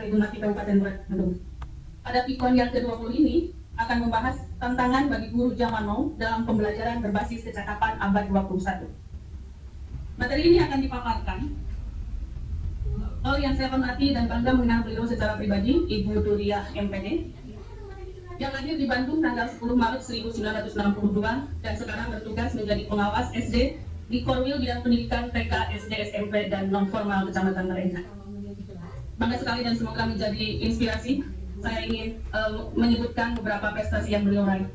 PKG Gumati Kabupaten Bandung. Pada pikon yang ke-20 ini akan membahas tantangan bagi guru zaman now dalam pembelajaran berbasis kecakapan abad 21. Materi ini akan dipaparkan oleh yang saya hormati dan bangga mengenal beliau secara pribadi, Ibu Duria MPD, yang lahir di Bandung tanggal 10 Maret 1962 dan sekarang bertugas menjadi pengawas SD di Korwil Bidang Pendidikan TK, SD, SMP, dan non-formal Kecamatan Mereka. Bangga sekali dan semoga menjadi inspirasi. Saya ingin menyebutkan beberapa prestasi yang beliau raih.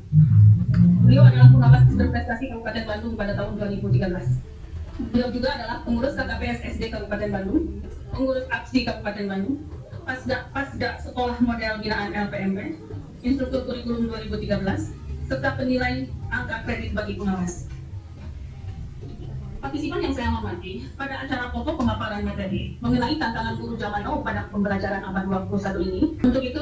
Beliau adalah pengawas berprestasi Kabupaten Bandung pada tahun 2013. Beliau juga adalah pengurus KKPS SD Kabupaten Bandung, pengurus APSI Kabupaten Bandung, Pasda Sekolah Model Binaan LPMP, instruktur kurikulum 2013, serta penilai angka kredit bagi pengawas. Partisipan yang saya hormati, pada acara pokok pemaparan materi mengenai tantangan guru zaman now pada pembelajaran abad 21 ini, untuk itu,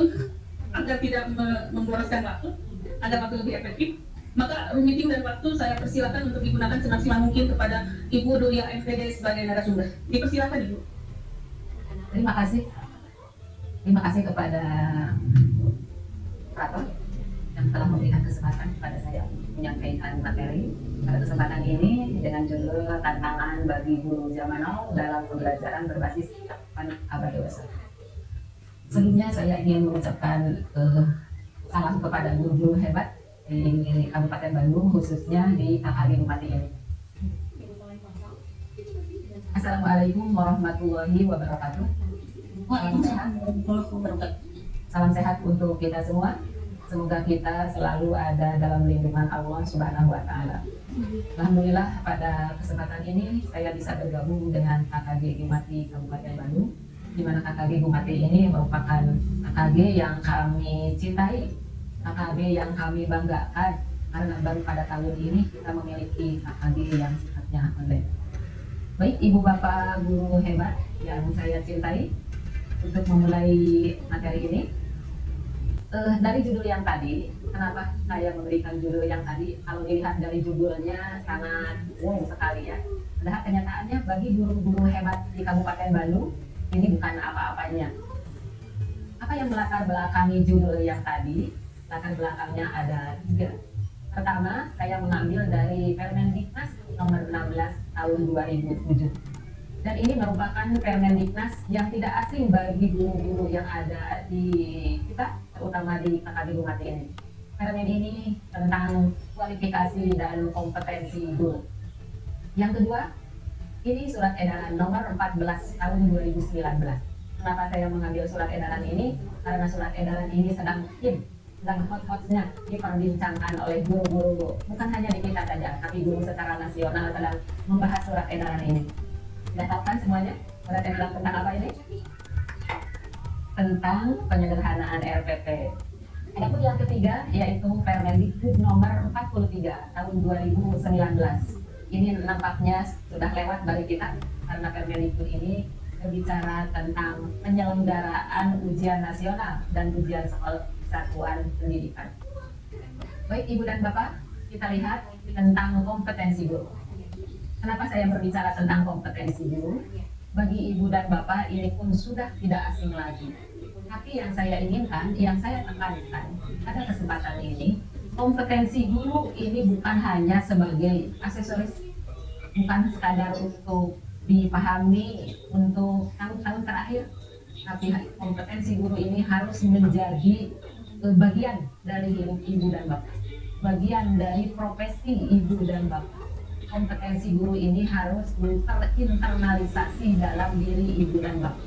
agar tidak memboroskan waktu, agar waktu lebih efektif, maka room meeting dan waktu saya persilakan untuk digunakan semaksimal mungkin kepada Ibu Duria MPD sebagai narasumber. Dipersilakan Ibu. Terima kasih. Terima kasih kepada operator yang telah memberikan kesempatan kepada saya untuk menyampaikan materi pada kesempatan ini dengan judul tantangan bagi guru zaman now dalam pembelajaran berbasis kecakapan abad 21. Sebelumnya saya ingin mengucapkan salam kepada guru-guru hebat di Kabupaten Bandung, khususnya di KKG Gumati ini. Assalamualaikum warahmatullahi wabarakatuh. Salam sehat untuk kita semua. Semoga kita selalu ada dalam lindungan Allah Subhanahu wa Ta'ala. Alhamdulillah, pada kesempatan ini saya bisa bergabung dengan KKG Gumati Kabupaten Bandung, di mana KKG Gumati ini merupakan KKG yang kami cintai, KKG yang kami banggakan, karena baru pada tahun ini kita memiliki KKG yang sifatnya online. Baik, Ibu Bapak guru hebat yang saya cintai, untuk memulai materi ini, dari judul yang tadi, kenapa saya memberikan judul yang tadi? Kalau dilihat dari judulnya sangat wow sekali ya. Padahal kenyataannya bagi guru-guru hebat di Kabupaten Bandung ini bukan apa-apanya. Apa yang melatar belakangi judul yang tadi? Latar belakangnya ada 3. Pertama, saya mengambil dari Permendiknas nomor 16 tahun 2007. Dan ini merupakan Permendiknas yang tidak asing bagi guru-guru yang ada di kita, terutama di KKG Gumati ini. Permen ini tentang kualifikasi dan kompetensi guru. Yang kedua, ini surat edaran nomor 14 tahun 2019. Kenapa saya mengambil surat edaran ini? Karena surat edaran ini sedang hot-hotnya diperbincangkan oleh guru-guru, bukan hanya di kita saja, tapi guru secara nasional sedang membahas surat edaran ini. Sudah tahu kan semuanya surat edaran tentang apa ini? Tentang penyederhanaan RPP. Adapun yang ketiga yaitu Permendikbud nomor 43 tahun 2019. Ini nampaknya sudah lewat dari kita karena Permendikbud ini berbicara tentang penyelenggaraan ujian nasional dan ujian satuan pendidikan. Baik Ibu dan Bapak, kita lihat tentang kompetensi guru. Kenapa saya berbicara tentang kompetensi guru? Bagi Ibu dan Bapak ini pun sudah tidak asing lagi. Tapi yang saya inginkan, yang saya tekankan pada kesempatan ini, kompetensi guru ini bukan hanya sebagai aksesoris, bukan sekadar untuk dipahami untuk tahun-tahun terakhir, tapi kompetensi guru ini harus menjadi bagian dari hidup Ibu dan Bapak, bagian dari profesi Ibu dan Bapak. Kompetensi guru ini harus terinternalisasi dalam diri Ibu dan Bapak.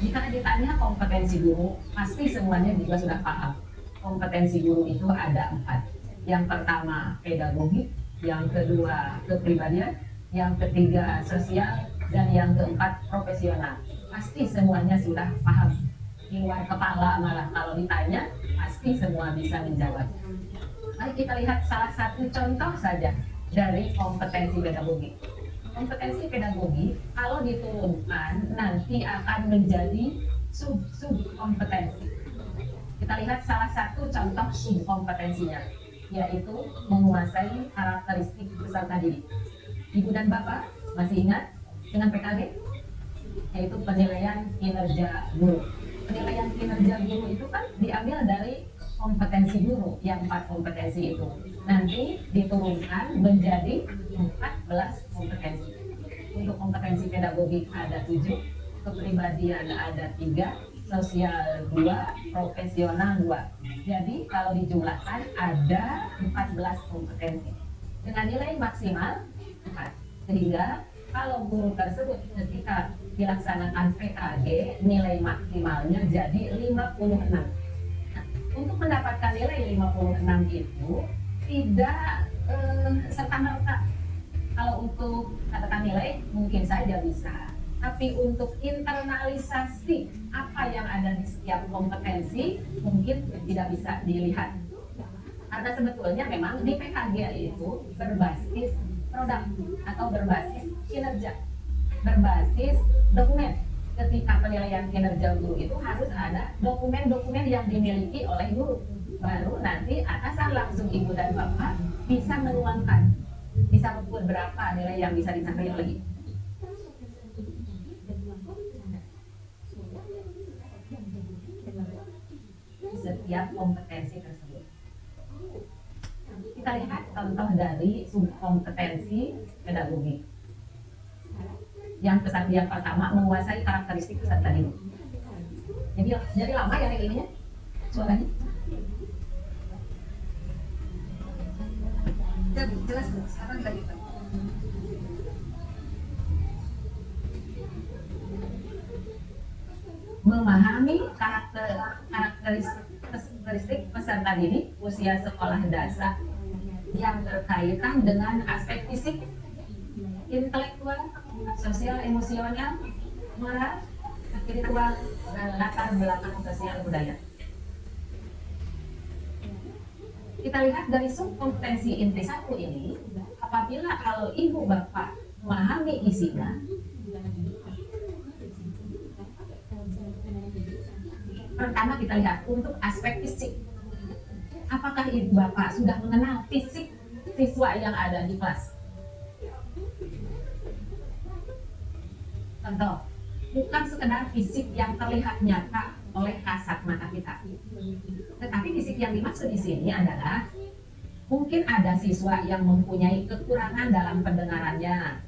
Jika ditanya kompetensi guru, pasti semuanya juga sudah paham. Kompetensi guru itu ada 4. Yang pertama pedagogi, yang kedua kepribadian, yang ketiga sosial, dan yang keempat profesional. Pasti semuanya sudah paham. Di luar kepala malah kalau ditanya, pasti semua bisa menjawab. Mari kita lihat salah satu contoh saja dari kompetensi pedagogi. Kompetensi pedagogi kalau diturunkan nanti akan menjadi sub-kompetensi. Kita lihat salah satu contoh sub-kompetensinya, yaitu menguasai karakteristik peserta didik. Ibu dan Bapak masih ingat dengan PKG? Yaitu penilaian kinerja guru. Penilaian kinerja guru itu kan diambil dari kompetensi guru yang 4 kompetensi itu. Nanti diturunkan menjadi 14 kompetensi. Untuk kompetensi pedagogik ada 7, kepribadian ada 3, sosial 2, profesional 2. Jadi kalau dijumlahkan ada 14 kompetensi dengan nilai maksimal 4. Sehingga kalau guru tersebut ketika dilaksanakan PKG nilai maksimalnya jadi 56. Nah, untuk mendapatkan nilai 56 itu tidak serta-merta. Kalau untuk katakan nilai mungkin saja bisa, tapi untuk internalisasi apa yang ada di setiap kompetensi mungkin tidak bisa dilihat. Karena sebetulnya memang di PKG itu berbasis produk atau berbasis kinerja, berbasis dokumen. Ketika penilaian kinerja guru itu harus ada dokumen-dokumen yang dimiliki oleh guru. Baru nanti atasan langsung ibu dan bapak bisa menuangkan, bisa mengukur berapa nilai yang bisa dicapai oleh ibu. Setiap kompetensi tersebut. Kita lihat contoh dari subkompetensi pedagogik. Yang pertama menguasai karakteristik peserta didik. Jadi lama ya ininya suaranya. Jelas bu, sekarang lagi memahami karakteristik peserta didik usia sekolah dasar yang berkaitan dengan aspek fisik, intelektual, sosial, emosional, moral, spiritual, dan latar belakang sosial budaya. Kita lihat dari subkompetensi inti 1 ini, apabila kalau ibu bapak memahami isinya, pertama kita lihat untuk aspek fisik. Apakah ibu bapak sudah mengenal fisik siswa yang ada di kelas? Contoh, bukan sekedar fisik yang terlihat nyata oleh kasat mata kita, tetapi fisik yang dimaksud di sini adalah mungkin ada siswa yang mempunyai kekurangan dalam pendengarannya,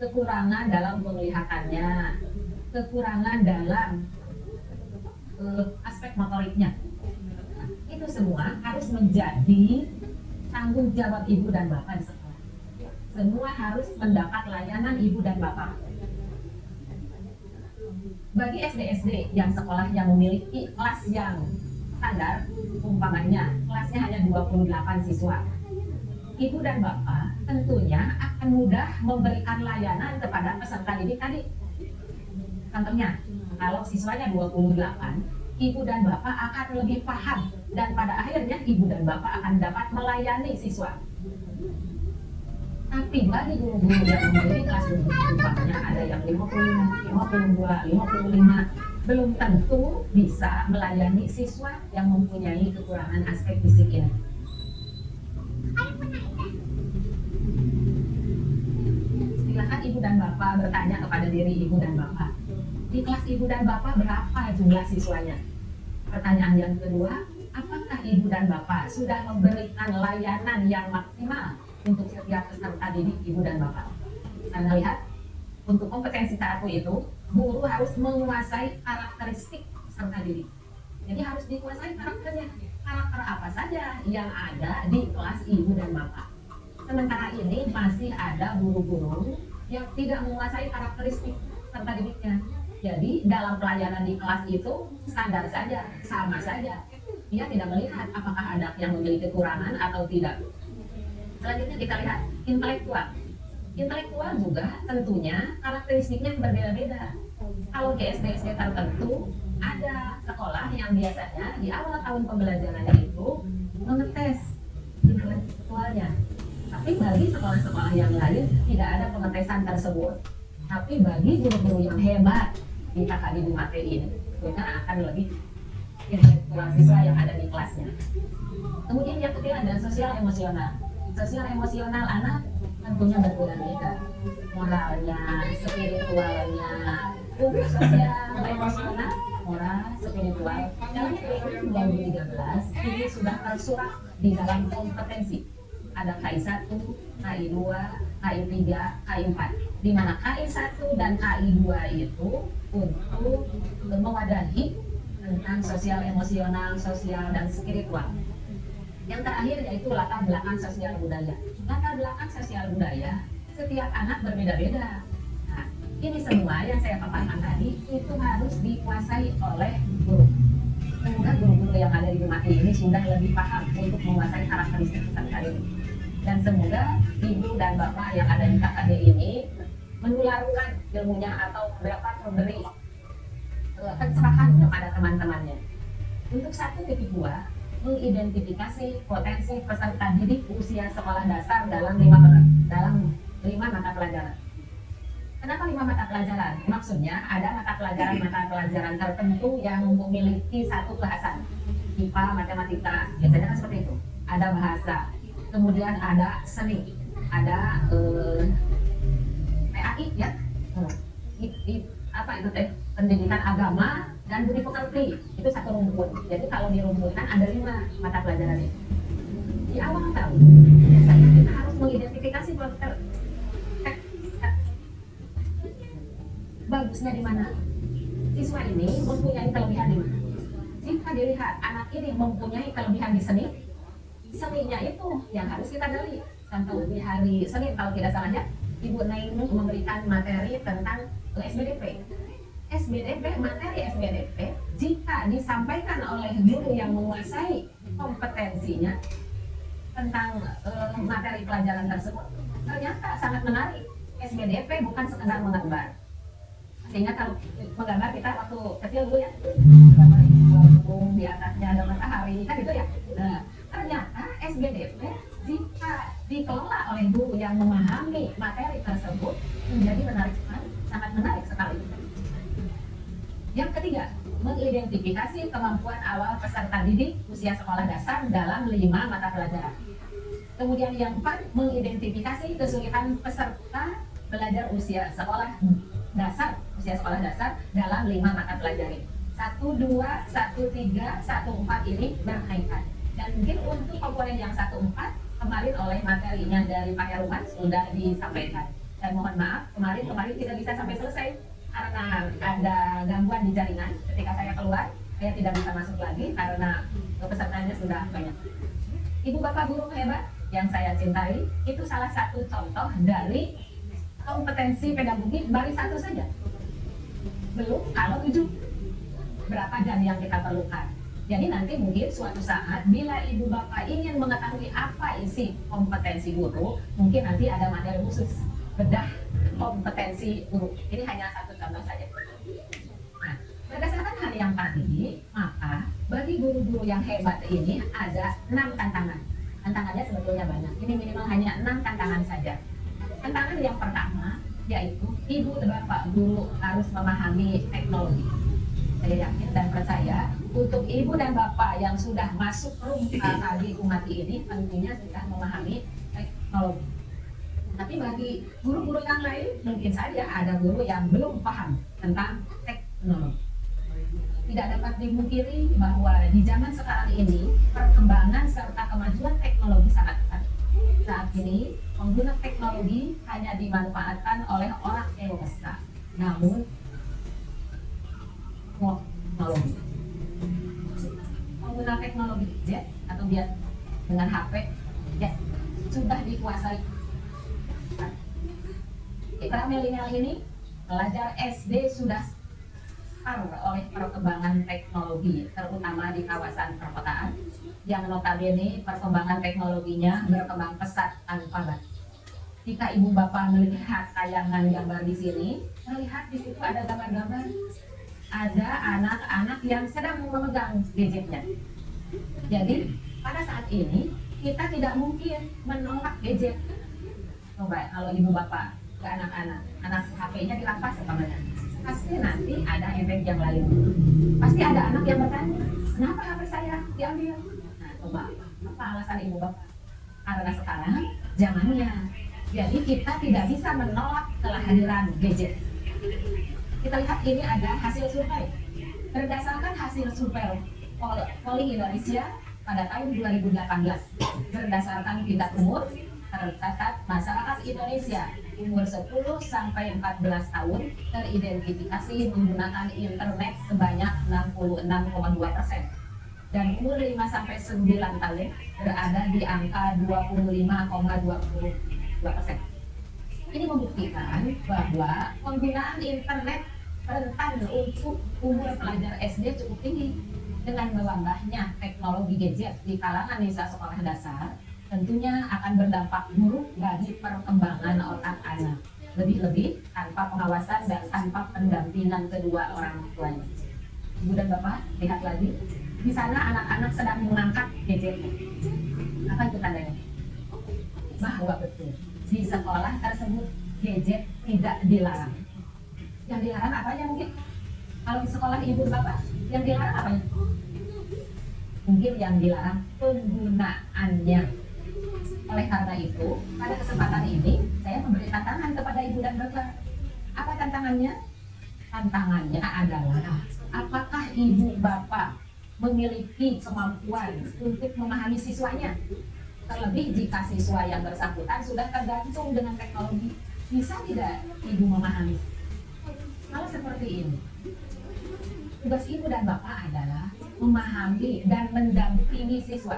kekurangan dalam penglihatannya, kekurangan dalam aspek motoriknya. Itu semua harus menjadi tanggung jawab ibu dan bapak di sekolah. Semua harus mendapat layanan ibu dan bapak. Bagi SD-SD yang sekolah yang memiliki kelas yang standar, umpamanya kelasnya hanya 28 siswa, ibu dan bapak tentunya akan mudah memberikan layanan kepada peserta didik tadi. Contohnya, kalau siswanya 28, ibu dan bapak akan lebih paham dan pada akhirnya ibu dan bapak akan dapat melayani siswa. Tapi bagi guru-guru yang memiliki kelas umpamanya ada yang 55, 52, 55, belum tentu bisa melayani siswa yang mempunyai kekurangan aspek fisik ini. Silakan ibu dan bapak bertanya kepada diri ibu dan bapak. Di kelas ibu dan bapak berapa jumlah siswanya? Pertanyaan yang kedua, apakah ibu dan bapak sudah memberikan layanan yang maksimal untuk setiap peserta didik ibu dan bapak? Anda lihat, untuk kompetensi 1 itu, guru harus menguasai karakteristik peserta didik. Jadi harus dikuasai karakternya. Karakter apa saja yang ada di kelas ibu dan bapak. Sementara ini masih ada guru-guru yang tidak menguasai karakteristik peserta didiknya. Jadi dalam pelayanan di kelas itu standar saja, sama saja. Dia tidak melihat apakah ada yang memiliki kekurangan atau tidak. Selanjutnya kita lihat intelektual. Intelektual juga tentunya karakteristiknya berbeda-beda. Kalau di SD-SD tertentu ada sekolah yang biasanya di awal tahun pembelajarannya itu mengetes intelektualnya. Tapi bagi sekolah-sekolah yang lain tidak ada pengetesan tersebut. Tapi bagi guru-guru yang hebat di kakak didik materi ini, tentunya akan lebih intelektual siswa yang ada di kelasnya. Kemudian yang ketiga ada sosial emosional. Sosial emosional anak tentunya berbeda-beda, moralnya, spiritualnya. Untuk sosial emosional moral, spiritual dalam kurikulum 2013 ini sudah tersurat di dalam kompetensi. Ada KI 1, KI 2, KI 3, KI 4. Di mana KI 1 dan KI 2 itu untuk mewadahi tentang sosial emosional, sosial dan spiritual. Yang terakhir yaitu latar belakang sosial budaya. Latar belakang sosial budaya setiap anak berbeda-beda. Nah, ini semua yang saya paparkan tadi itu harus dikuasai oleh guru. Semoga guru-guru yang ada di rumah ini sudah lebih paham untuk menguasai karakteristik peserta didik. Dan semoga ibu dan bapak yang ada di KKD ini menularkan ilmunya atau dapat memberi pencerahan kepada teman-temannya. Untuk 1.2, mengidentifikasi potensi peserta didik usia sekolah dasar dalam 5 mata pelajaran. Kenapa 5 mata pelajaran? Maksudnya ada mata pelajaran tertentu yang memiliki satu bahasan. IPA, matematika, biasanya kan seperti itu. Ada bahasa, kemudian ada seni, ada PAI ya, apa itu teh? Pendidikan agama dan budi pekerti, itu satu rumpun. Jadi kalau dirumputkan ada 5 mata pelajaran itu. Di awal tahun biasanya kita harus mengidentifikasi bagusnya di mana, siswa ini mempunyai kelebihan di mana. Jika dilihat anak ini mempunyai kelebihan di seni, seninya itu yang harus kita gali. Contoh di hari Senin kalau tidak salah ya, Ibu Nainu memberikan materi tentang SBDP. Materi SBDP jika disampaikan oleh guru yang menguasai kompetensinya tentang materi pelajaran tersebut, ternyata sangat menarik. SBDP bukan sekedar menggambar. Sehingga kalau menggambar kita waktu kecil dulu ya, gambar burung di atasnya ada matahari kan gitu ya. Nah, ternyata SBDP jika dikelola oleh guru yang memahami materi tersebut menjadi menarik sekali, sangat menarik sekali. Yang ketiga, mengidentifikasi kemampuan awal peserta didik usia sekolah dasar dalam 5 mata pelajaran. Kemudian yang keempat, mengidentifikasi kesulitan peserta belajar usia sekolah dasar dalam 5 mata pelajaran. 1, 2, 1, 3, 1, 4 ini berkaitan. Dan mungkin untuk komponen yang 1, 4 kemarin oleh materinya dari Pak Heruman sudah disampaikan. Dan mohon maaf, kemarin tidak bisa sampai selesai karena ada gangguan di jaringan. Ketika saya keluar, saya tidak bisa masuk lagi karena pesertanya sudah banyak. Ibu bapak guru hebat yang saya cintai, itu salah satu contoh dari kompetensi pedagogi baris 1 saja. Belum kalau 7 berapa jam yang kita perlukan. Jadi nanti mungkin suatu saat bila ibu bapak ingin mengetahui apa isi kompetensi guru, mungkin nanti ada materi khusus bedah kompetensi guru. Ini hanya satu contoh saja. Nah, berdasarkan hal yang tadi, maka bagi guru-guru yang hebat ini ada 6 tantangan. Tantangannya sebetulnya banyak. Ini minimal hanya 6 tantangan saja. Tantangan yang pertama yaitu ibu dan bapak guru harus memahami teknologi. Saya yakin dan percaya untuk ibu dan bapak yang sudah masuk di Umati ini tentunya sudah memahami teknologi. Tapi bagi guru-guru yang lain mungkin saja ada guru yang belum paham tentang teknologi. Tidak dapat dimungkiri bahwa di zaman sekarang ini perkembangan serta kemajuan teknologi sangat pesat. Saat ini pengguna teknologi hanya dimanfaatkan oleh orang dewasa, namun pengguna teknologi gadget atau dia dengan HP ya, sudah dikuasai. Para milenial ini pelajar SD sudah oleh perkembangan teknologi, terutama di kawasan perkotaan, yang notabene perkembangan teknologinya berkembang pesat tanpa batas. Jika ibu bapak melihat tayangan gambar di sini, melihat di situ ada gambar-gambar, ada anak-anak yang sedang memegang gadgetnya. Jadi pada saat ini kita tidak mungkin menolak gadget. Coba kalau ibu bapak ke anak-anak, anak HP-nya dirampas umpamanya, pasti nanti ada efek yang lain. Pasti ada anak yang bertanya, kenapa HP saya diambil? Nah, coba apa alasan ibu bapak? Karena sekarang zamannya. Jadi kita tidak bisa menolak kehadiran gadget. Kita lihat ini ada hasil survei. Berdasarkan hasil survei Polling Indonesia pada tahun 2018, berdasarkan tingkat umur, tercatat masyarakat Indonesia umur 10 sampai 14 tahun teridentifikasi menggunakan internet sebanyak 66,2%. Dan umur 5 sampai 9 tahun berada di angka 25,22%. Ini membuktikan bahwa penggunaan internet rentan untuk umur pelajar SD cukup tinggi. Dengan mewabahnya teknologi gadget di kalangan siswa sekolah dasar, tentunya akan berdampak buruk bagi perkembangan otak anak. Lebih-lebih tanpa pengawasan dan tanpa pendampingan kedua orang tuanya. Ibu dan Bapak, lihat lagi. Di sana anak-anak sedang mengangkat gadget. Apa itu tandanya? Bahwa betul, di sekolah tersebut gadget tidak dilarang. Yang dilarang apanya mungkin? Kalau di sekolah ibu bapak, yang dilarang apanya? Mungkin yang dilarang penggunaannya. Oleh karena itu, pada kesempatan ini, saya memberi tantangan kepada ibu dan bapak. Apa tantangannya? Tantangannya adalah, apakah ibu bapak memiliki kemampuan untuk memahami siswanya? Terlebih jika siswa yang bersangkutan sudah tergantung dengan teknologi, bisa tidak ibu memahami? Kalau seperti ini, tugas ibu dan bapak adalah memahami dan mendampingi siswa.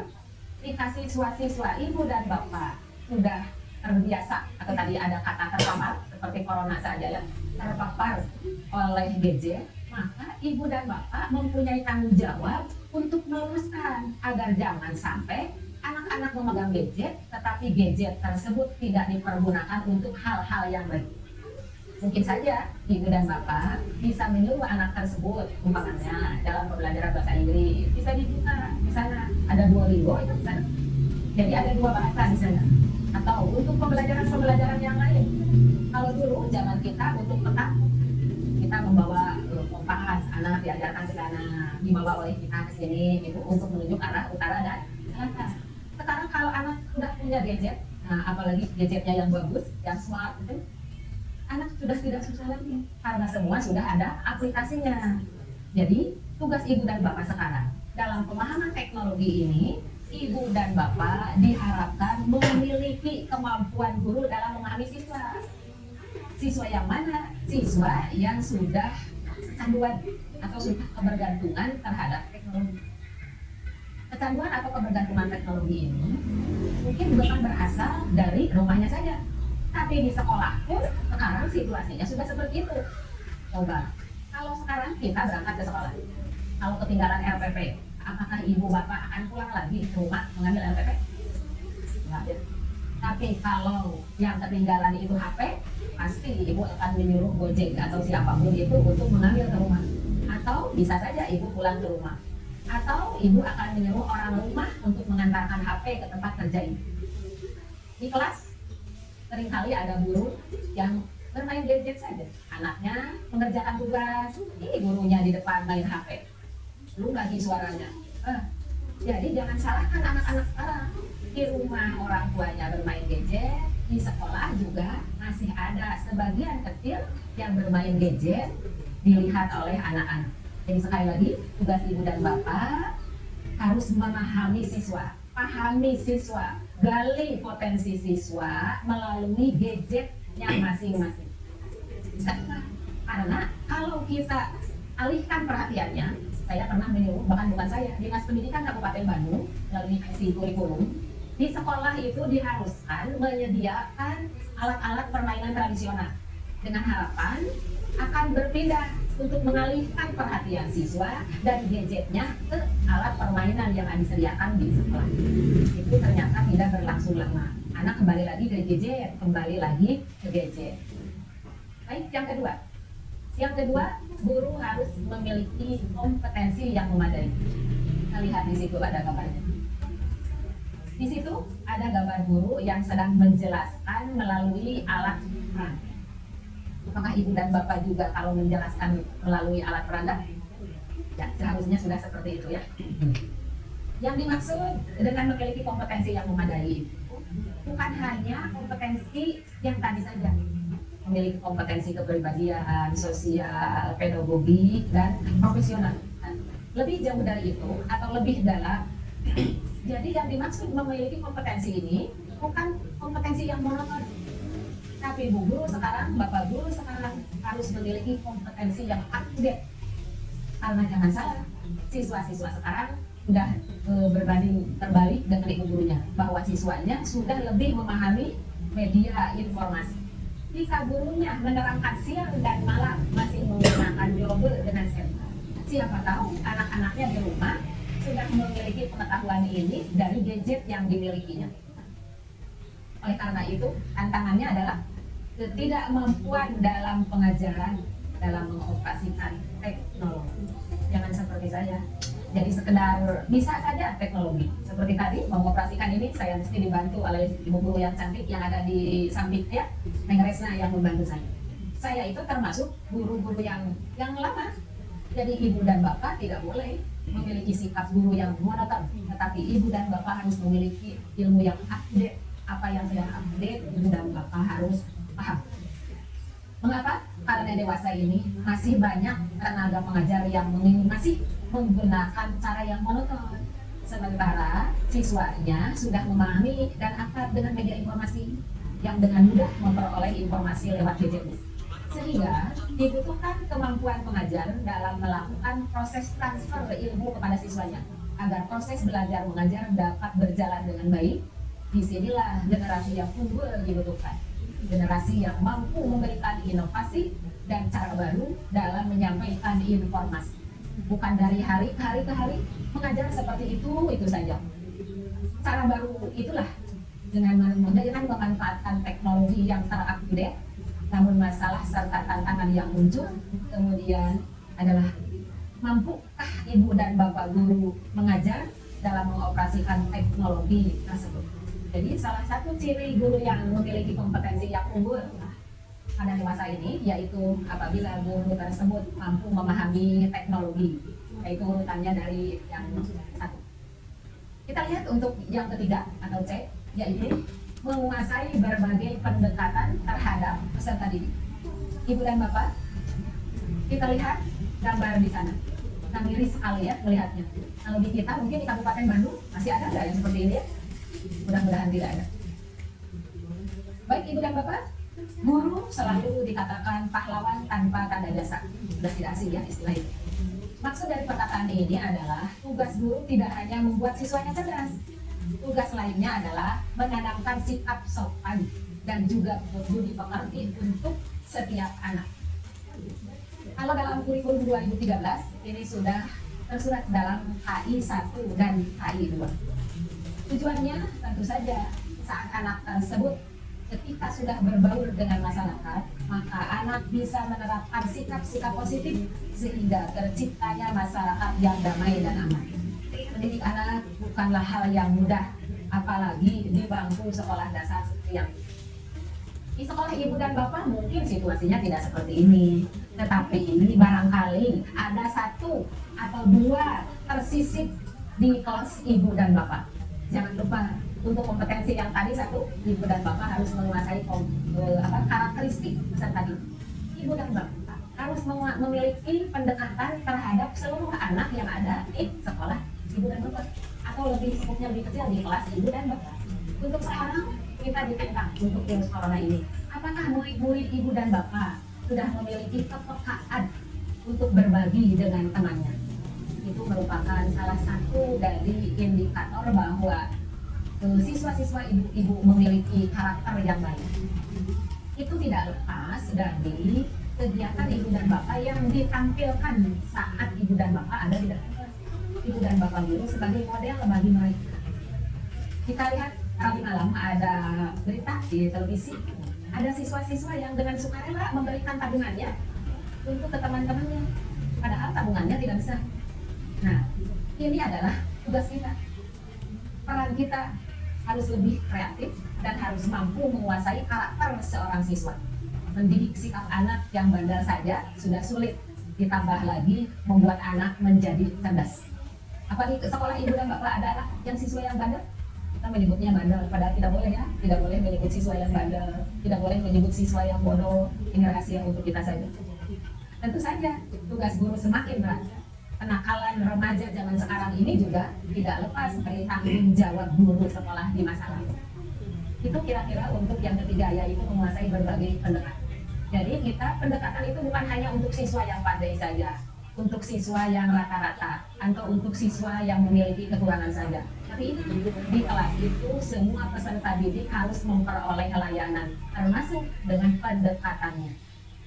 Jika siswa-siswa ibu dan bapak sudah terbiasa, atau tadi ada kata terpapar, seperti corona saja ya, terpapar oleh gadget, maka ibu dan bapak mempunyai tanggung jawab untuk meluruskan agar jangan sampai anak-anak memegang gadget, tetapi gadget tersebut tidak dipergunakan untuk hal-hal yang baik. Mungkin saja ibu dan bapak bisa menyuruh anak tersebut, umpamanya dalam pembelajaran bahasa Inggris, bisa dibuka di sana, ada Duolingo itu di sana. Jadi ada 2 bahasa di sana. Atau untuk pembelajaran yang lain. Kalau dulu zaman kita untuk tetap kita membawa kompas, anak diajarkan ke sana, dibawa oleh kita ke sini gitu, untuk menunjuk arah utara dan selatan. Sekarang kalau anak sudah punya gadget, nah apalagi gadgetnya yang bagus, yang smart gitu, anak sudah tidak susah lagi karena semua sudah ada aplikasinya. Jadi tugas ibu dan bapak sekarang dalam pemahaman teknologi ini, ibu dan bapak diharapkan memiliki kemampuan guru dalam memahami siswa. Siswa yang mana? Siswa yang sudah kecanduan atau sudah kebergantungan terhadap teknologi. Kecanduan atau kebergantungan teknologi ini mungkin bukan berasal dari rumahnya saja, tapi di sekolah pun sekarang situasinya sudah seperti itu. Coba, kalau sekarang kita berangkat ke sekolah, kalau ketinggalan RPP, apakah ibu bapak akan pulang lagi ke rumah mengambil RPP? Enggak ya. Tapi kalau yang ketinggalan itu HP, pasti ibu akan menyuruh Gojek atau siapapun itu untuk mengambil ke rumah. Atau bisa saja ibu pulang ke rumah. Atau ibu akan menyuruh orang rumah untuk mengantarkan HP ke tempat kerja ibu. Di kelas, seringkali ada guru yang bermain gadget saja. Anaknya mengerjakan tugas, ini gurunya di depan main HP. Belum lagi suaranya. Jadi jangan salahkan anak-anak sekarang. Di rumah orang tuanya bermain gadget, di sekolah juga masih ada sebagian kecil yang bermain gadget dilihat oleh anak-anak. Jadi sekali lagi, tugas ibu dan bapak harus memahami siswa, pahami siswa, gali potensi siswa melalui gadgetnya masing-masing. Karena kalau kita alihkan perhatiannya, saya pernah menyuruh, bahkan bukan saya, Dinas Pendidikan Kabupaten Bandung melalui IC kurikulum, di sekolah itu diharuskan menyediakan alat-alat permainan tradisional dengan harapan akan berpindah untuk mengalihkan perhatian siswa dan gadgetnya ke alat permainan yang disediakan di sekolah. Itu ternyata tidak berlangsung lama. Anak kembali lagi ke gadget, kembali lagi ke gadget. Baik, yang kedua. Yang kedua, guru harus memiliki kompetensi yang memadai. Kita lihat di situ ada gambarnya. Di situ ada gambar guru yang sedang menjelaskan melalui alat perangkat. Apakah ibu dan bapak juga kalau menjelaskan melalui alat perangkat? Ya, seharusnya sudah seperti itu ya. Yang dimaksud dengan memiliki kompetensi yang memadai itu bukan hanya kompetensi yang tadi saja, memiliki kompetensi kepribadian, sosial, pedagogik, dan profesional. Nah, lebih jauh dari itu atau lebih dalam, jadi yang dimaksud memiliki kompetensi ini bukan kompetensi yang monoton, tapi ibu guru sekarang, bapak guru sekarang harus memiliki kompetensi yang update. Karena jangan salah, siswa-siswa sekarang sudah berbanding terbalik dengan ibu gurunya, bahwa siswanya sudah lebih memahami media informasi. Jika gurunya menerangkan siang dan malam masih menggunakan double dengan senter, siapa tahu anak-anaknya di rumah sudah memiliki pengetahuan ini dari gadget yang dimilikinya. Oleh karena itu, tantangannya adalah ketidakmampuan dalam pengajaran dalam mengoperasikan teknologi. Jangan seperti saya, jadi sekedar bisa saja teknologi. Seperti tadi, mengoperasikan ini saya mesti dibantu oleh ibu guru yang cantik yang ada di samping saya, Neng Resna, yang membantu saya. Saya itu termasuk guru-guru yang lama. Jadi ibu dan bapak tidak boleh memiliki sikap guru yang monoton, tetapi ibu dan bapak harus memiliki ilmu yang update. Apa yang saya update, ibu dan bapak harus paham. Mengapa? Karena dewasa ini masih banyak tenaga pengajar yang masih menggunakan cara yang monoton. Sementara siswanya sudah memahami dan akrab dengan media informasi yang dengan mudah memperoleh informasi lewat gadgetnya. Sehingga dibutuhkan kemampuan pengajar dalam melakukan proses transfer ilmu kepada siswanya agar proses belajar mengajar dapat berjalan dengan baik. Disinilah generasi yang unggul dibutuhkan. Generasi yang mampu memberikan inovasi dan cara baru dalam menyampaikan informasi. Bukan dari hari ke hari mengajar seperti itu saja. Cara baru itulah dengan memanfaatkan teknologi yang terupdate. Namun masalah serta tantangan yang muncul kemudian adalah mampukah ibu dan bapak guru mengajar dalam mengoperasikan teknologi tersebut. Jadi salah satu ciri guru yang memiliki kompetensi yang unggul pada dewasa ini yaitu apabila guru tersebut mampu memahami teknologi, yaitu urutannya dari yang satu. Kita lihat untuk yang ketiga atau C, yaitu menguasai berbagai pendekatan terhadap peserta didik. Ibu dan bapak, kita lihat gambar di sana. Nah, miris sekali ya melihatnya. Kalau di kita mungkin di Kabupaten Bandung masih ada nggak yang seperti ini ya? Mudah-mudahan tidak ada. Baik ibu dan bapak, guru selalu dikatakan pahlawan tanpa tanda jasa. Sudah tidak asing ya istilah itu. Maksud dari perkataan ini adalah tugas guru tidak hanya membuat siswanya cerdas. Tugas lainnya adalah menanamkan sikap sopan dan juga budi pekerti untuk setiap anak. Kalau dalam kurikulum 2013 ini sudah tersurat dalam HI 1 dan HI 2. Tujuannya tentu saja saat anak tersebut ketika sudah berbaur dengan masyarakat, maka anak bisa menerapkan sikap-sikap positif sehingga terciptanya masyarakat yang damai dan aman. Mendidik anak bukanlah hal yang mudah, apalagi di bangku sekolah dasar seperti yang di sekolah ibu dan bapak mungkin situasinya tidak seperti ini. Tetapi ini barangkali ada satu atau dua tersisip di kelas ibu dan bapak. Jangan lupa untuk kompetensi yang tadi satu, ibu dan bapak harus menguasai karakteristik peserta didik. Ibu dan bapak harus memiliki pendekatan terhadap seluruh anak yang ada di sekolah ibu dan bapak, atau lebih sebutnya lebih kecil di kelas ibu dan bapak. Untuk sekarang kita ditentang untuk virus corona ini. Apakah murid-murid ibu dan bapak sudah memiliki kepekaan untuk berbagi dengan temannya? Itu merupakan salah satu dari indikator bahwa siswa-siswa ibu memiliki karakter yang baik. Itu tidak lepas dari kegiatan ibu dan bapak yang ditampilkan saat ibu dan bapak ada di dalam kelas. Ibu dan bapak guru sebagai model bagi mereka. Kita lihat tadi malam ada berita di televisi, ada siswa-siswa yang dengan sukarela memberikan tabungannya untuk ke teman-temannya, padahal tabungannya tidak besar. Nah, ini adalah tugas kita. Peran kita harus lebih kreatif dan harus mampu menguasai karakter seorang siswa. Mendidik sikap anak yang bandel saja sudah sulit, ditambah lagi membuat anak menjadi cerdas. Apa di sekolah ibu dan bapak ada anak yang siswa yang bandel? Kita menyebutnya bandel, padahal tidak boleh ya, tidak boleh menyebut siswa yang bandel, tidak boleh menyebut siswa yang bodoh. Ini rahasia untuk kita saja. Tentu saja tugas guru semakin berat. Kenakalan remaja zaman sekarang ini juga tidak lepas dari tanggung jawab guru sekolah di masa lalu. Itu kira-kira untuk yang ketiga, yaitu menguasai berbagai pendekatan. Jadi kita pendekatan itu bukan hanya untuk siswa yang pandai saja, untuk siswa yang rata-rata, atau untuk siswa yang memiliki kekurangan saja. Tapi di kelas itu semua peserta didik harus memperoleh layanan, termasuk dengan pendekatannya.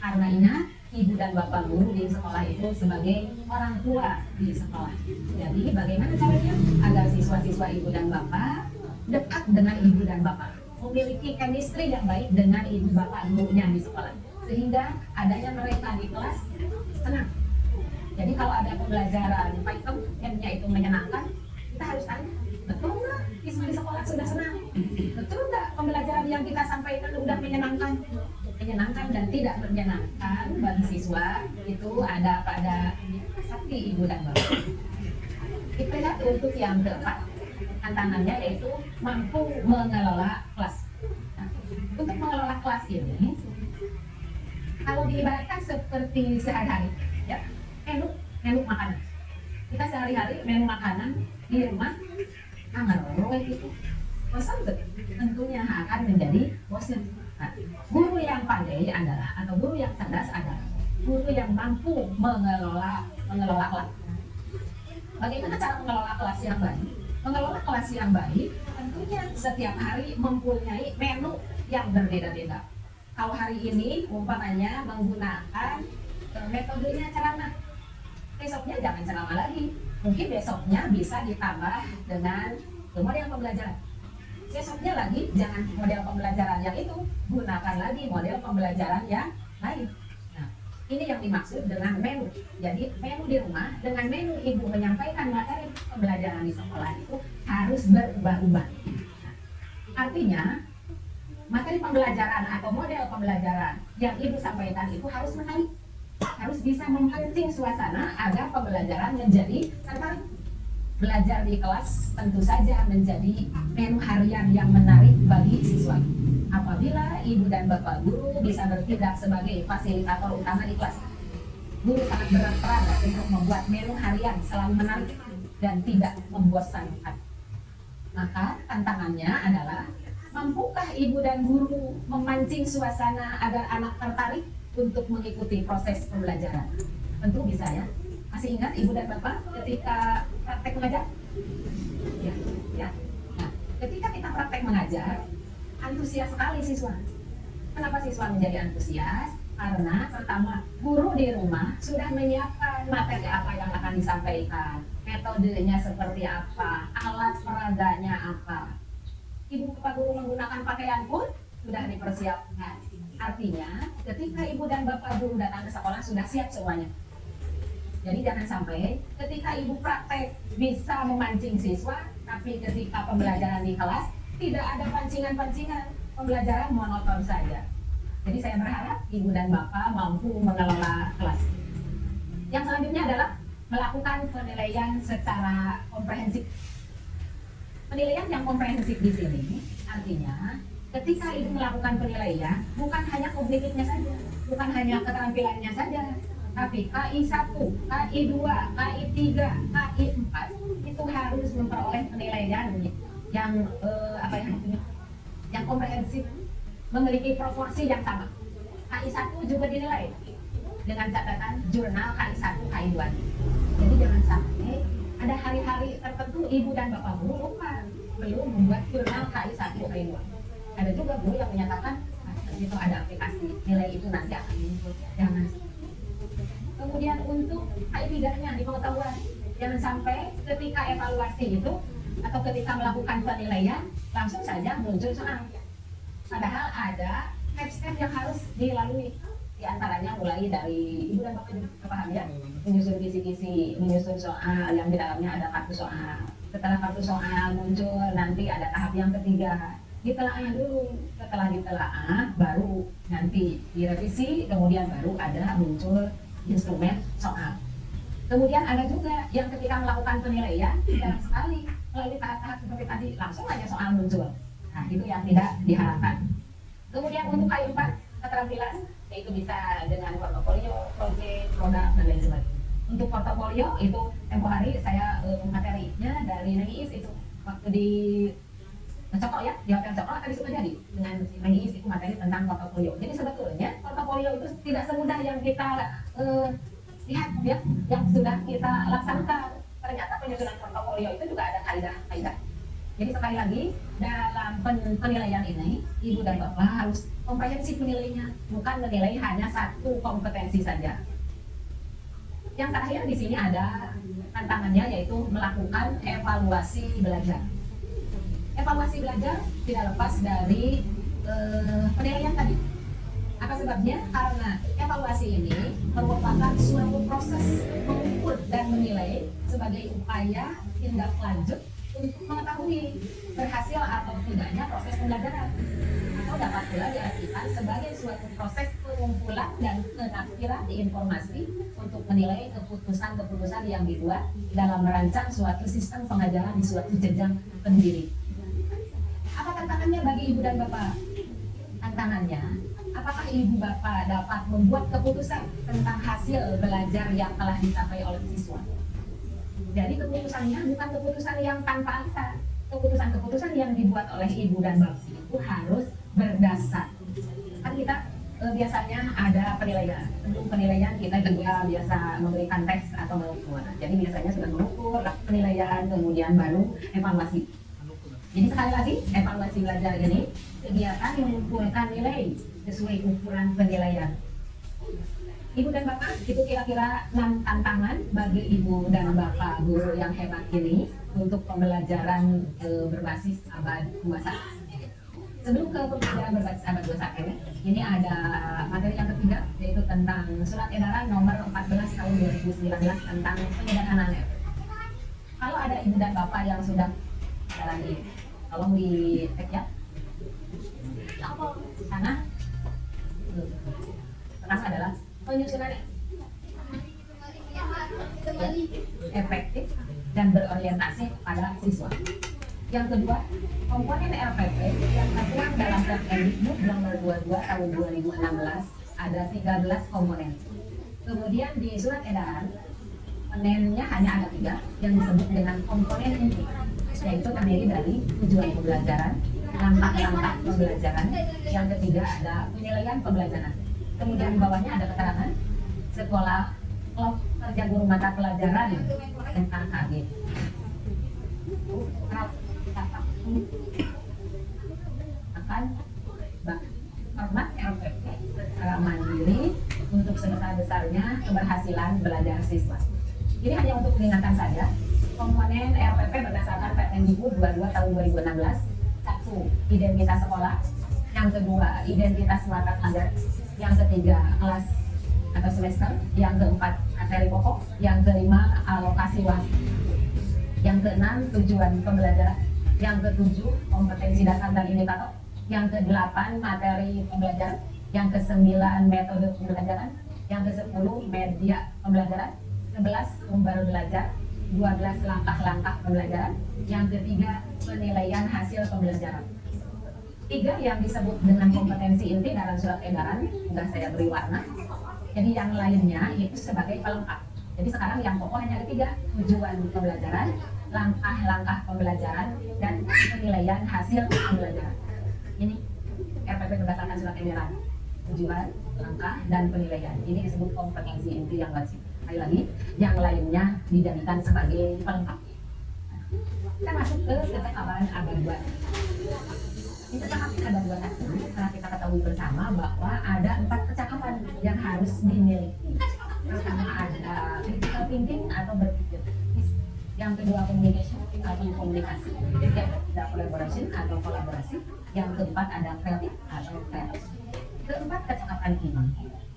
Karena ingat, ibu dan bapak guru di sekolah itu sebagai orang tua di sekolah. Jadi bagaimana caranya agar siswa-siswa ibu dan bapak dekat dengan ibu dan bapak, memiliki chemistry yang baik dengan ibu bapak gurunya di sekolah, sehingga adanya mereka di kelas senang. Jadi kalau ada pembelajaran Python yang itu menyenangkan, kita harus tanya, betul nggak siswa di sekolah sudah senang? Betul nggak pembelajaran yang kita sampaikan sudah menyenangkan? Menyenangkan dan tidak menyenangkan bagi siswa itu ada pada hati ibu dan bapak. Kita lihat untuk yang keempat, tantangannya yaitu mampu mengelola kelas. Nah, untuk mengelola kelas ini, kalau diibaratkan seperti sehari-hari, ya, menu makanan. Kita sehari-hari menu makanan di rumah, nggak itu bosan tentunya akan menjadi bosan. Nah, guru yang pandai adalah, atau guru yang cerdas adalah guru yang mampu mengelola kelas. Bagaimana cara mengelola kelas yang baik? Mengelola kelas yang baik tentunya setiap hari mempunyai menu yang berbeda-beda. Kalau hari ini umpamanya menggunakan metodenya ceramah, besoknya jangan ceramah lagi. Mungkin besoknya bisa ditambah dengan model pembelajaran. Besoknya lagi jangan model pembelajaran yang itu, gunakan lagi model pembelajaran yang lain. Nah, ini yang dimaksud dengan menu. Jadi menu di rumah dengan menu ibu menyampaikan materi pembelajaran di sekolah itu harus berubah-ubah. Nah, artinya materi pembelajaran atau model pembelajaran yang ibu sampaikan itu harus menarik, harus bisa memancing suasana agar pembelajaran menjadi tertarik. Belajar di kelas tentu saja menjadi menu harian yang menarik bagi siswa. Apabila ibu dan bapak guru bisa bertindak sebagai fasilitator utama di kelas, guru sangat berperan untuk membuat menu harian selalu menarik dan tidak membosankan. Maka tantangannya adalah, mampukah ibu dan guru memancing suasana agar anak tertarik untuk mengikuti proses pembelajaran? Tentu bisa ya. Masih ingat ibu dan bapak ketika praktek mengajar? Ya. Nah, ketika kita praktek mengajar, antusias sekali siswa. Kenapa siswa menjadi antusias? Karena pertama, guru di rumah sudah menyiapkan materi apa yang akan disampaikan, metodenya seperti apa, alat peraganya apa. Ibu bapak guru menggunakan pakaian pun sudah dipersiapkan. Artinya, ketika ibu dan bapak guru datang ke sekolah sudah siap semuanya. Jadi jangan sampai ketika ibu praktek bisa memancing siswa, tapi ketika pembelajaran di kelas tidak ada pancingan-pancingan, pembelajaran monoton saja. Jadi saya berharap ibu dan bapak mampu mengelola kelas. Yang selanjutnya adalah melakukan penilaian secara komprehensif. Penilaian yang komprehensif di sini artinya ketika ibu melakukan penilaian bukan hanya kognitifnya saja, bukan hanya keterampilannya saja, tapi KI 1, KI 2, KI 3, KI 4 itu harus memperoleh penilaian yang komprehensif, memiliki proporsi yang sama. KI 1 juga dinilai dengan catatan jurnal KI 1, KI 2. Jadi jangan sampai ada hari-hari tertentu ibu dan bapak guru lupa belum membuat jurnal KI 1, KI 2. Ada juga guru yang menyatakan itu ada aplikasi, nilai itu nanti akan muncul. Jangan. Kemudian untuk KI 3-nya di pengetahuan, jangan sampai ketika evaluasi itu atau ketika melakukan penilaian langsung saja muncul soal. Padahal ada step-step yang harus dilalui. Di antaranya mulai dari ibu dan bapak kepahamian, menyusun kisi-kisi, menyusun soal yang di dalamnya ada kartu soal. Setelah kartu soal muncul, nanti ada tahap yang ketiga. Ditelaah dulu, setelah ditelaah baru nanti direvisi, kemudian baru ada muncul instrumen soal. Kemudian ada juga yang ketika melakukan penilaian jarang sekali melalui tahap-tahap seperti tadi langsung aja soal muncul. Nah, itu yang tidak diharapkan. Kemudian untuk K4 keterampilan, yaitu bisa dengan portofolio, proyek, produk, dan lain sebagainya. Untuk portofolio itu tempo hari saya materinya dari Nengis itu waktu di Cokok ya, di Hotel Cokok tadi sudah jadi dengan Nengis itu materi tentang portofolio. Jadi sebetulnya portofolio itu tidak semudah yang kita lihat ya, yang sudah kita laksanakan. Ternyata penyusunan portofolio itu juga ada kaidah-kaidah. Jadi sekali lagi dalam penilaian ini, Ibu dan Bapak harus komprehensif menilainya, bukan menilai hanya satu kompetensi saja. Yang terakhir di sini ada tantangannya, yaitu melakukan evaluasi belajar. Evaluasi belajar tidak lepas dari penilaian tadi. Apa sebabnya? Karena evaluasi ini merupakan suatu proses mengukur dan menilai sebagai upaya tindak lanjut untuk mengetahui berhasil atau tidaknya proses pembelajaran, atau dapat pula diartikan sebagai suatu proses pengumpulan dan penafsiran informasi untuk menilai keputusan-keputusan yang dibuat dalam merancang suatu sistem pengajaran di suatu jenjang pendidikan. Apa tantangannya bagi Ibu dan Bapak? Tantangannya, apakah Ibu Bapak dapat membuat keputusan tentang hasil belajar yang telah dicapai oleh siswa? Jadi keputusannya bukan keputusan yang tanpa alasan. Keputusan-keputusan yang dibuat oleh Ibu dan Bapak itu harus berdasar. Kan kita biasanya ada penilaian. Sebelum penilaian kita juga biasa memberikan tes atau mengukur. Jadi biasanya sudah mengukur penilaian, kemudian baru evaluasi. Jadi sekali lagi, evaluasi belajar ini kegiatan mengumpulkan nilai sesuai ukuran penilaian. Ibu dan Bapak, itu kira-kira 6 tantangan bagi Ibu dan Bapak guru yang hebat ini untuk pembelajaran berbasis abad 21. Sebelum ke pembelajaran berbasis abad 21, ini ada materi yang ketiga, yaitu tentang Surat Edaran nomor 14 tahun 2019 tentang penyederhanaan. Kalau ada Ibu dan Bapak yang sudah jalan ini, tolong di cek ya. Sana, pertama adalah penyusunan efektif dan berorientasi pada siswa. Yang kedua, komponen RPP yang tertuang dalam Permendikbud nomor 22 tahun 2016 ada 13 komponen. Kemudian di surat edaran, komponennya hanya ada 3 yang disebut dengan komponen inti, yaitu terdiri dari tujuan pembelajaran, langkah-langkah pembelajaran, yang ketiga ada penilaian pembelajaran. Kemudian di bawahnya ada keterangan sekolah, kelompok kerja guru mata pelajaran tentang KG. Akan format RPP secara mandiri untuk sebesar-besarnya keberhasilan belajar siswa. Ini hanya untuk peringatan saja. Komponen RPP berdasarkan Permendikbud 22 tahun 2016. 1. Identitas sekolah. Yang kedua, identitas mata pelajaran. Yang ketiga, kelas atau semester. Yang keempat, materi pokok. Yang kelima, alokasi waktu. Yang keenam, tujuan pembelajaran. Yang ketujuh, kompetensi dasar dan indikator. Yang kedelapan, materi pembelajaran. Yang kesembilan, metode pembelajaran. Yang kesepuluh, media pembelajaran. 11, sumber belajar. 12, langkah-langkah pembelajaran. Yang ketiga, penilaian hasil pembelajaran. 3 yang disebut dengan kompetensi inti dalam surat edaran sudah saya beri warna. Jadi yang lainnya itu sebagai pelengkap. Jadi sekarang yang pokok hanya ada 3, tujuan pembelajaran, langkah-langkah pembelajaran, dan penilaian hasil pembelajaran. Ini RPP berdasarkan surat edaran. Tujuan, langkah, dan penilaian. Ini disebut kompetensi inti yang wajib. Sekali lagi, yang lainnya dijadikan sebagai pelengkap. Kita masuk ke kecakapan abad 2. Di kecakapan abad 21, karena kita ketahui bersama bahwa ada 4 kecakapan yang harus dimiliki. Pertama ada critical thinking atau berpikir kritis. Yang kedua communication atau komunikasi. Yang ketiga collaboration atau kolaborasi. Yang keempat ada kreatif atau kreatif. Keempat kecakapan ini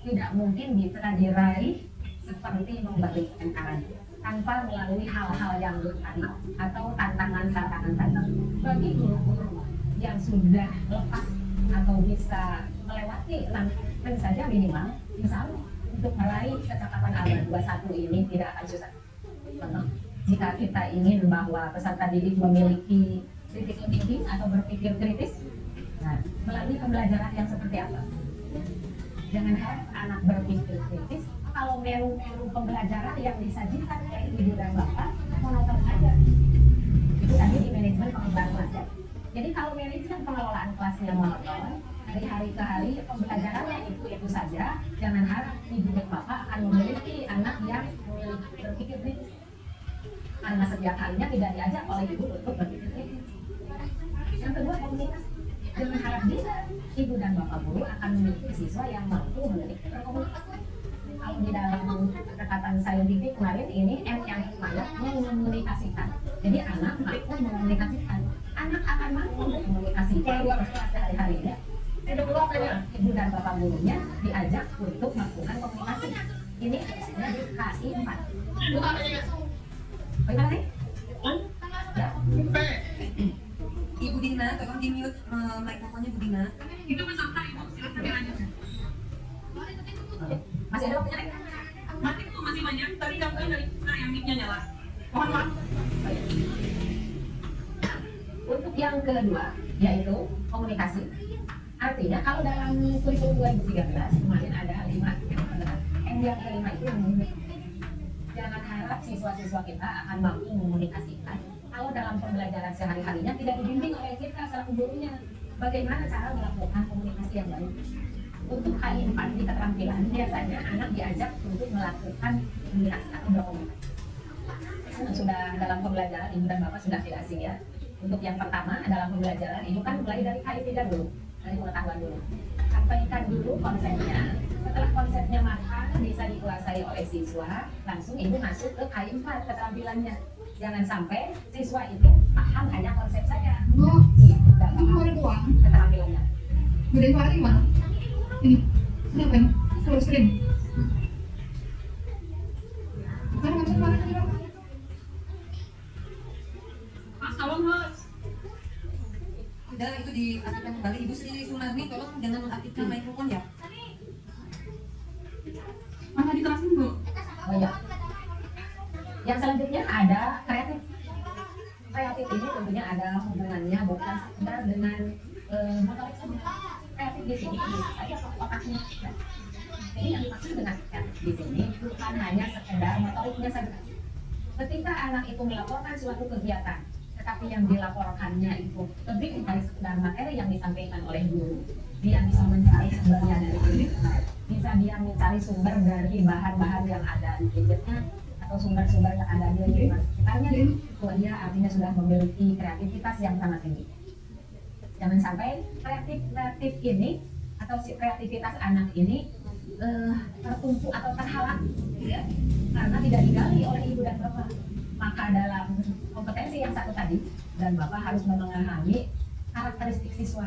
tidak mungkin bisa diraih seperti memberikan tangan tanpa melalui hal-hal yang tadi atau tantangan-tantangan tadi. Bagi guru-guru yang sudah lepas atau bisa melewati langkah saja minimal, misalnya untuk meraih kecakapan abad 21 ini tidak akan susah. Contoh, jika kita ingin bahwa peserta didik memiliki critical thinking atau berpikir kritis, nah, melalui pembelajaran yang seperti apa? Jangan harap anak berpikir kritis kalau menu pembelajaran yang disajikan oleh ibu dan bapak monoton aja. Itu tadi di manajemen pengembangan kelas ya. Jadi kalau manajemen pengelolaan kelasnya monoton, dari hari ke hari pembelajarannya itu saja, jangan harap ibu dan bapak akan memiliki anak yang berpikir kritis. Karena setiap harinya tidak diajak oleh ibu untuk berpikir kritis. Yang kedua, komunikasi. Jangan harap bisa ibu dan bapak guru akan memiliki siswa yang mampu berkomunikasi. Kalau di dalam pendekatan saintifik kemarin ini M yang mana mengkomunikasikan. Jadi anak mampu mengkomunikasikan. Anak akan mampu mengkomunikasikan sehari-harinya. Ibu dan bapak gurunya diajak untuk melakukan komunikasi. Ini ada di KI 4. Bagaimana nih? Ya. Ibu Dina, tolong di mute mikrofonnya Bu Dina. Itu peserta Ibu, silakan dilanjutkan. Masih ada waktunya nih? Mati tuh masih banyak, tapi contohnya dari yang mic-nya nyala. Mohon maaf. Untuk yang kedua, yaitu komunikasi. Artinya kalau dalam kurikulum 2013 kemarin ada 5 M yang kelima itu jangan harap siswa-siswa kita akan mampu mekomunikasikan kalau dalam pembelajaran sehari-harinya tidak dibimbing oleh kita selaku gurunya. Bagaimana cara melakukan komunikasi yang baik? Untuk KI 4 di keterampilan, biasanya anak diajak untuk melakukan komunikasi atau berkomunikasi. Sudah dalam pembelajaran, ibu dan bapak sudah tidak asing ya. Untuk yang pertama dalam pembelajaran, ibu kan mulai dari KI 3 dulu, dari pengetahuan dulu. Sampaikan dulu konsepnya. Setelah konsepnya matang, bisa dikuasai oleh siswa, langsung ibu masuk ke KI 4 keterampilannya. Jangan sampai siswa itu paham hanya konsep saja, tidak paham keterampilannya. Udah suara gimana? Ini, kenapa ini? Full screen. Mana suara tadi Bang? Mas, tolong Mas. Udah itu diaktifkan kembali. Ibu Sri Sumarni, tolong jangan mengaktifkan mikrofon ya. Mana diterasin Bu? Oh iya. Yang selanjutnya ada kreatif. Kreatif ini tentunya ada hubungannya bukan sekedar dengan motorik saja. Kreatif di sini ada otaknya. Ya. Jadi yang dimaksud dengan kreatif di sini bukan hanya sekedar motoriknya saja. Ketika anak itu melaporkan suatu kegiatan, tetapi yang dilaporkannya itu lebih dari sekedar materi yang disampaikan oleh guru, dia bisa mencari sumbernya dari internet, bisa dia mencari sumber dari bahan-bahan yang ada di gadgetnya atau sumber-sumber yang ada di lingkungan sekitarnya, itu dia artinya sudah memiliki kreativitas yang sangat tinggi. Jangan sampai kreatif ini atau si kreativitas anak ini tertumpu atau terhalang, ya, karena tidak digali oleh ibu dan bapak. Maka dalam kompetensi yang satu tadi, dan bapak harus memahami karakteristik siswa.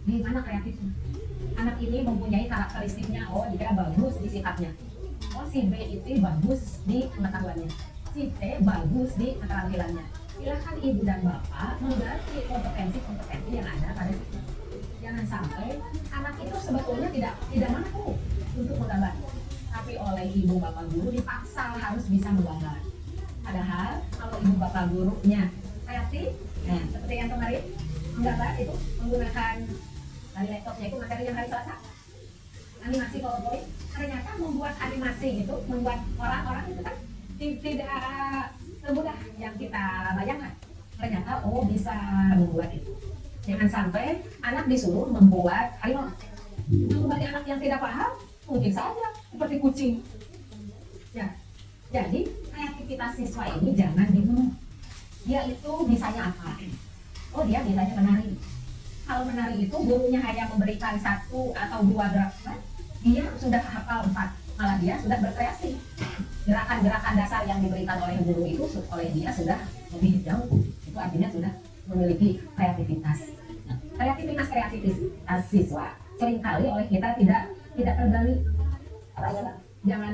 Di mana kreatifnya? Anak ini mempunyai karakteristiknya. Oh, dia bagus di sifatnya. Oh, si B itu bagus di pengetahuannya. Si C bagus di keterampilannya. Silakan ibu dan bapak menggali kompetensi-kompetensi yang ada pada siswa. Jangan sampai anak itu sebetulnya tidak mampu untuk menggambar, tapi oleh ibu bapak guru dipaksa harus bisa menggambar. Padahal kalau ibu bapak gurunya kreatif, nah seperti yang kemarin menggambar itu menggunakan dari laptopnya itu materi yang hari Selasa, animasi PowerPoint, ternyata membuat animasi itu membuat orang-orang itu kan tidak semudah yang kita bayangkan. Ternyata bisa membuat itu. Jangan sampai anak disuruh membuat harimau. Bagi anak yang tidak paham, mungkin saja seperti kucing. Ya, jadi kreativitas siswa ini jangan dibunuh. Dia itu bisanya apa? Oh, dia bisanya menari. Kalau menari itu gurunya hanya memberikan 1 atau 2 gerakan, dia sudah hafal 4. Malah dia sudah berkreasi. Gerakan-gerakan dasar yang diberikan oleh guru itu oleh dia sudah lebih jauh. Itu artinya sudah memiliki kreativitas. Kreativitas siswa seringkali oleh kita tidak tergali. Jangan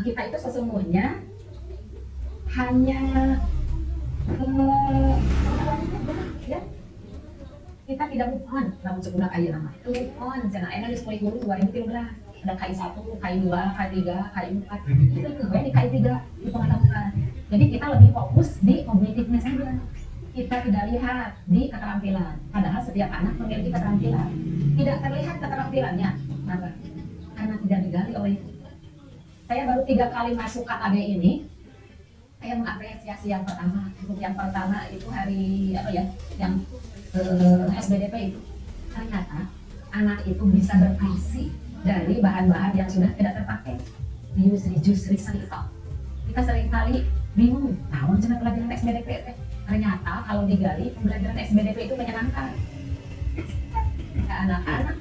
kita itu sesungguhnya hanya ya, kita tidak move on dalam sebuah air nama move on jangan ada di kurikulum 2013 ada KI 1, KI 2, KI 3, KI 4. Itu gue di KI 3 di pengetahuan. Jadi kita lebih fokus di kognitifnya saja. Kita tidak lihat di keterampilan. Padahal setiap anak memiliki keterampilan. Tidak terlihat keterampilannya. Kenapa? Karena tidak digali oleh itu. Saya baru 3 kali masuk KKB ini. Saya mengapresiasi yang pertama. Untuk yang pertama itu hari apa ya? Yang SBDP itu. Ternyata anak itu bisa berkreasi dari bahan-bahan yang sudah tidak terpakai. Reuse, recycle. Kita seringkali bingung, tahu cina pelajaran SBDP. Ternyata kalau digali, pembelajaran SBDP itu menyenangkan. Ya, anak-anak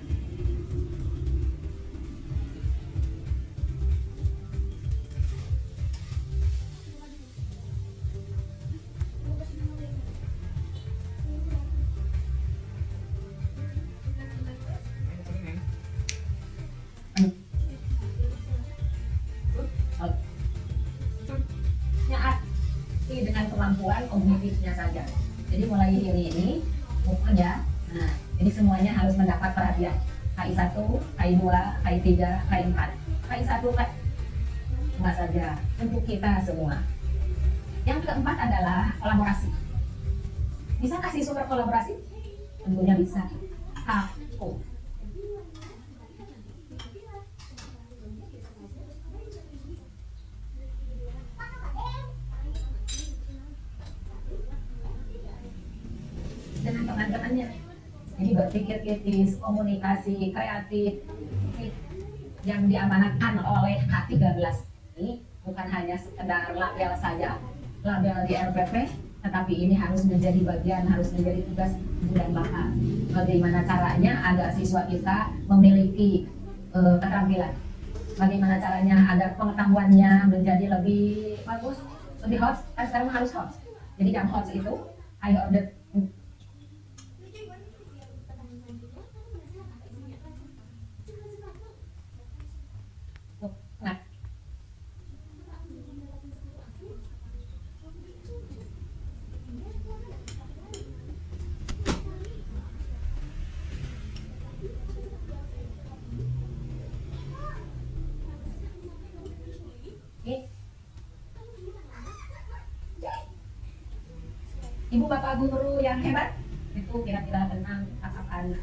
dengan kemampuan kognitifnya saja. Jadi mulai ini pokoknya, nah, jadi semuanya harus mendapat perhatian. KI 1, KI 2, KI 3, KI 4. KI 1 kan cuma saja untuk kita semua. Yang keempat adalah kolaborasi. Bisa kasih sumber kolaborasi? Tentunya bisa. Aku. Dengan teman-temannya. Jadi berpikir kritis, komunikasi, kreatif yang diamanatkan oleh K13 ini bukan hanya sekedar label saja, label di RPP, tetapi ini harus menjadi bagian, harus menjadi tugas ibu dan bapak. Bagaimana caranya agar siswa kita memiliki keterampilan? Bagaimana caranya agar pengetahuannya menjadi lebih bagus, lebih hot? Kan sekarang harus hot. Jadi yang hot itu high order. Nah, ibu bapak guru yang hebat itu kira-kira tentang apa-apaan.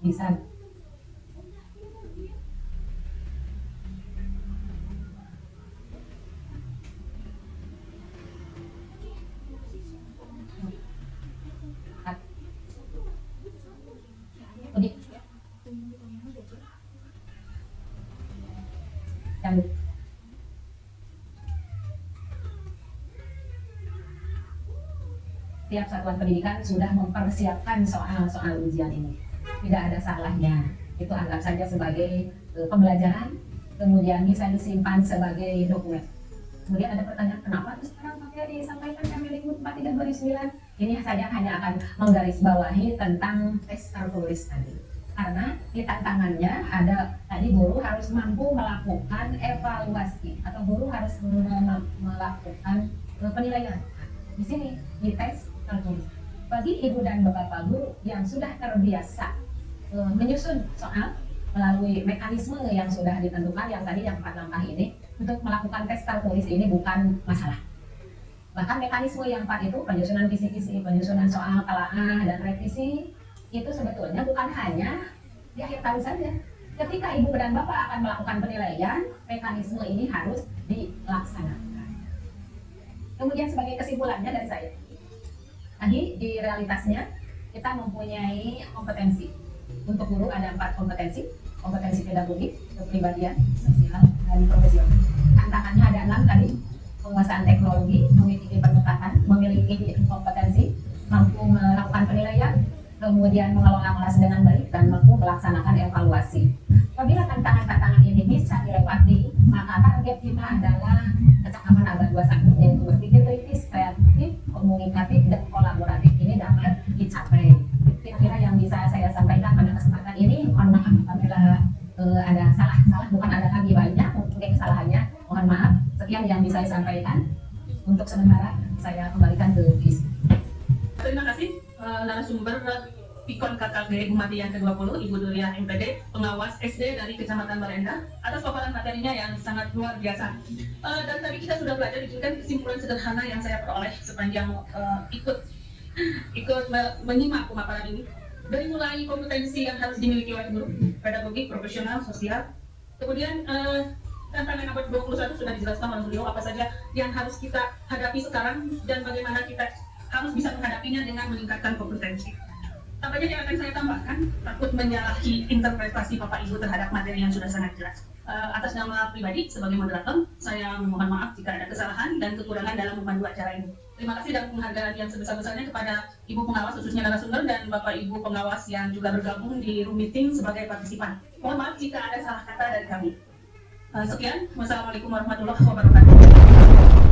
Bisa yang tiap satuan pendidikan sudah mempersiapkan soal-soal ujian ini. Tidak ada salahnya. Itu anggap saja sebagai pembelajaran, kemudian bisa disimpan sebagai dokumen. Kemudian ada pertanyaan, kenapa terus sekarang pakai disampaikan Kemendikbud 43/2009? Ini saja hanya akan menggarisbawahi tentang tes tertulis tadi. Karena di tantangannya ada tadi guru harus mampu melakukan evaluasi atau guru harus melakukan penilaian. Di sini di tes tertulis. Bagi ibu dan bapak guru yang sudah terbiasa menyusun soal melalui mekanisme yang sudah ditentukan yang tadi yang 4 langkah ini, untuk melakukan tes tertulis ini bukan masalah. Bahkan mekanisme yang 4 itu penyusunan kisi-kisi, penyusunan soal telaah dan revisi itu sebetulnya bukan hanya di akhir tahun saja. Ketika ibu dan bapak akan melakukan penilaian, mekanisme ini harus dilaksanakan. Kemudian sebagai kesimpulannya dari saya, tadi di realitasnya kita mempunyai kompetensi. Untuk guru ada 4 kompetensi. Kompetensi pedagogik, kepribadian, sosial, dan profesional. Tantangannya ada 6 tadi. penguasaan teknologi, memiliki pengetahuan, memiliki kompetensi, mampu melakukan penilaian, kemudian mengelola kelas dengan baik, dan mampu melaksanakan evaluasi. Apabila tantangan-tantangan ini bisa dilewati, maka target kita adalah kecakapan abad 21, yaitu berpikir kritis, kreatif, komunikatif, dan kolaboratif ini dapat dicapai. Kira-kira yang bisa saya sampaikan pada kesempatan ini. Mohon maaf apabila ada salah bukan ada lagi banyak mungkin kesalahannya, mohon maaf. Sekian yang bisa saya sampaikan. Untuk sementara saya kembalikan ke Vis. Terima kasih narasumber Pikon KKB Bumati yang ke-20, Ibu Dulia MPD, pengawas SD dari Kecamatan Barenda, atas paparan materinya yang sangat luar biasa. Dan tadi kita sudah belajar, dijadikan kesimpulan sederhana yang saya peroleh sepanjang ikut menyimak pemaparan ini. Dari mulai kompetensi yang harus dimiliki oleh guru, pedagogik, profesional, sosial, kemudian tantangan abad 21 sudah dijelaskan oleh beliau apa saja yang harus kita hadapi sekarang dan bagaimana kita harus bisa menghadapinya dengan meningkatkan kompetensi. Tampaknya yang akan saya tambahkan, takut menyalahi interpretasi Bapak Ibu terhadap materi yang sudah sangat jelas. Atas nama pribadi sebagai moderator, saya mohon maaf jika ada kesalahan dan kekurangan dalam memandu acara ini. Terima kasih dan penghargaan yang sebesar-besarnya kepada Ibu Pengawas, khususnya narasumber, dan Bapak Ibu Pengawas yang juga bergabung di room meeting sebagai partisipan. Mohon maaf jika ada salah kata dari kami. Sekian, wassalamualaikum warahmatullahi wabarakatuh.